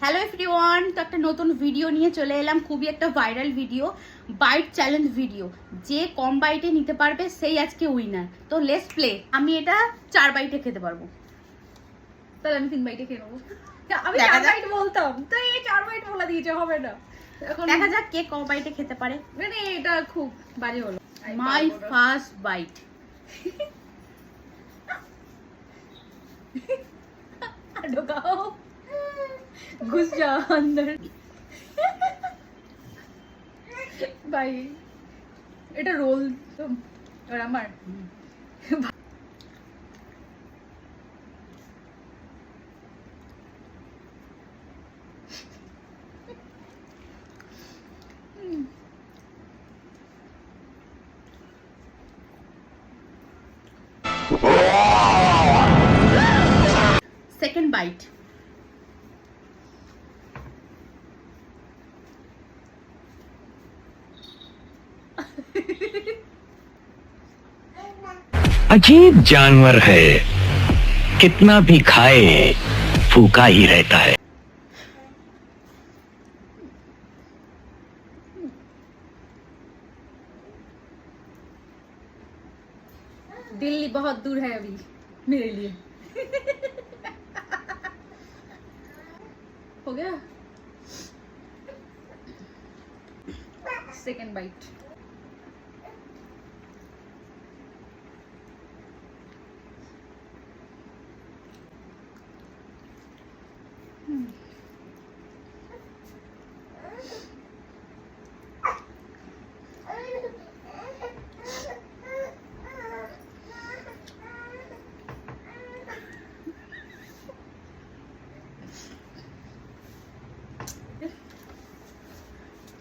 Hello everyone, তো একটা নতুন ভিডিও নিয়ে চলে এলাম। খুবই একটা viral video, bite challenge video. যে কম বাইটে নিতে পারবে সেই আজকে উইনার। তো লেটস প্লে। আমি এটা 4 বাইটে খেতে পারবো। তাহলে আমি 3 বাইটে খেয়ে নেবো। আমি দেখা 4 যাক। বাইট বলতাম, তো এই 4 বাইট বলা দিয়েছে, হবে না। এখন দেখা যাক কে কম বাইটে খেতে পারে। মানে এটা খুব বাজে হলো। My first bite. ঢোকাও, ঘুষ যা अंदर। ভাই এটা রোল তো আর আমার সেকেন্ড বাইট। अजीब जानवर है, कितना भी खाए फूका ही रहता है। दिल्ली बहुत दूर है अभी मेरे लिए। हो गया second bite.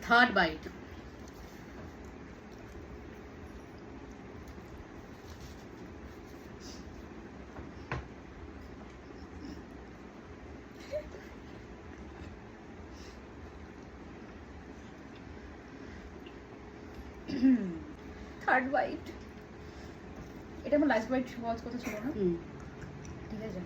Third bite. Third bite. এটা আমার লাস্ট বাইট ওয়াচ কথা ছিল না? ঠিক আছে।